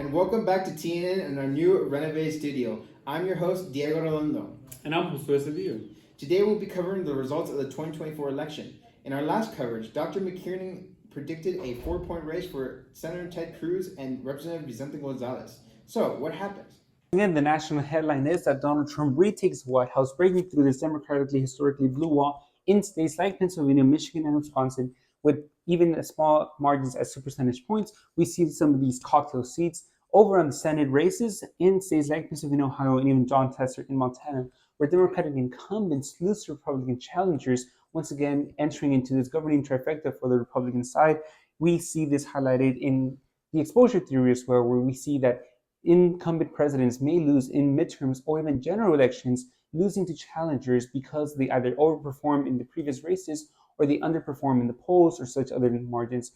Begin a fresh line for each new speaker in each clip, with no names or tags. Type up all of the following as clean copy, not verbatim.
and welcome back to TNN and our new renovated studio. I'm your host, Diego Redondo.
And I'm Josué Cedillo.
Today we'll be covering the results of the 2024 election. In our last coverage, Dr. McKiernan predicted a 4-point race for Senator Ted Cruz and Representative Vicente Gonzalez. So, what happened?
Again, the national headline is that Donald Trump retakes the White House, breaking through this democratically historically blue wall in states like Pennsylvania, Michigan, and Wisconsin, with even small margins as 2 percentage points. We see some of these cocktail seats over on the Senate races in states like Pennsylvania, Ohio, and even John Tester in Montana, where Democratic incumbents lose to Republican challengers, once again entering into this governing trifecta for the Republican side. We see this highlighted in the exposure theory as well, where we see that incumbent presidents may lose in midterms or even general elections, losing to challengers because they either overperform in the previous races or they underperform in the polls or such other margins.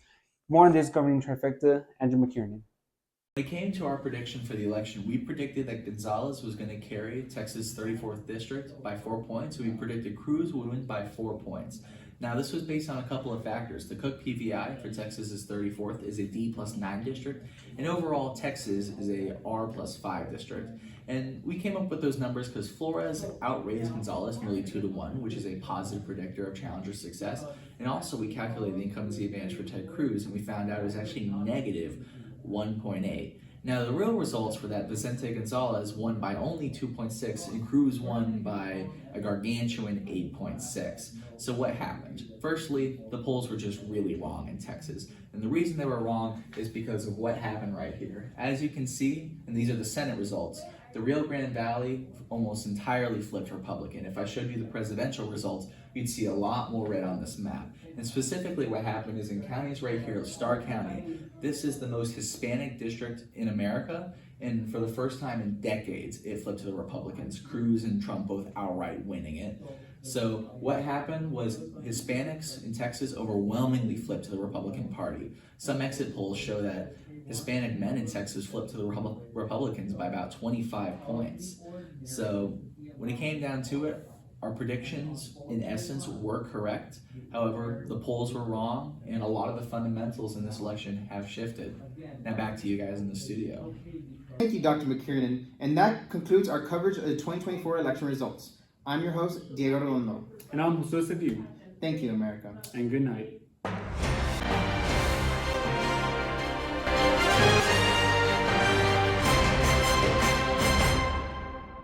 More on this governing trifecta, Andrew McKiernan.
When it came to our prediction for the election, we predicted that Gonzalez was going to carry Texas' 34th district by 4 points. We predicted Cruz would win by 4 points. Now, this was based on a couple of factors. The Cook PVI for Texas' 34th is a D+9 district, and overall Texas is a R+5 district. And we came up with those numbers because Flores outraised Gonzalez nearly 2-1, which is a positive predictor of challenger success. And also we calculated the incumbency advantage for Ted Cruz, and we found out it was actually negative 1.8. Now, the real results were that Vicente Gonzalez won by only 2.6 and Cruz won by a gargantuan 8.6. So what happened? Firstly, the polls were just really wrong in Texas. And the reason they were wrong is because of what happened right here. As you can see, and these are the Senate results, the Rio Grande Valley almost entirely flipped Republican. If I showed you the presidential results, you'd see a lot more red on this map. And specifically what happened is in counties right here, Starr County, this is the most Hispanic district in America, and for the first time in decades, it flipped to the Republicans, Cruz and Trump both outright winning it. So what happened was Hispanics in Texas overwhelmingly flipped to the Republican Party. Some exit polls show that Hispanic men in Texas flipped to the Republicans by about 25 points. So when it came down to it, our predictions, in essence, were correct. However, the polls were wrong, and a lot of the fundamentals in this election have shifted. Now back to you guys in the studio.
Thank you, Dr. McKiernan, and that concludes our coverage of the 2024 election results. I'm your host, Diego Redondo.
And I'm Josué Cedillo.
Thank you, America.
And good night.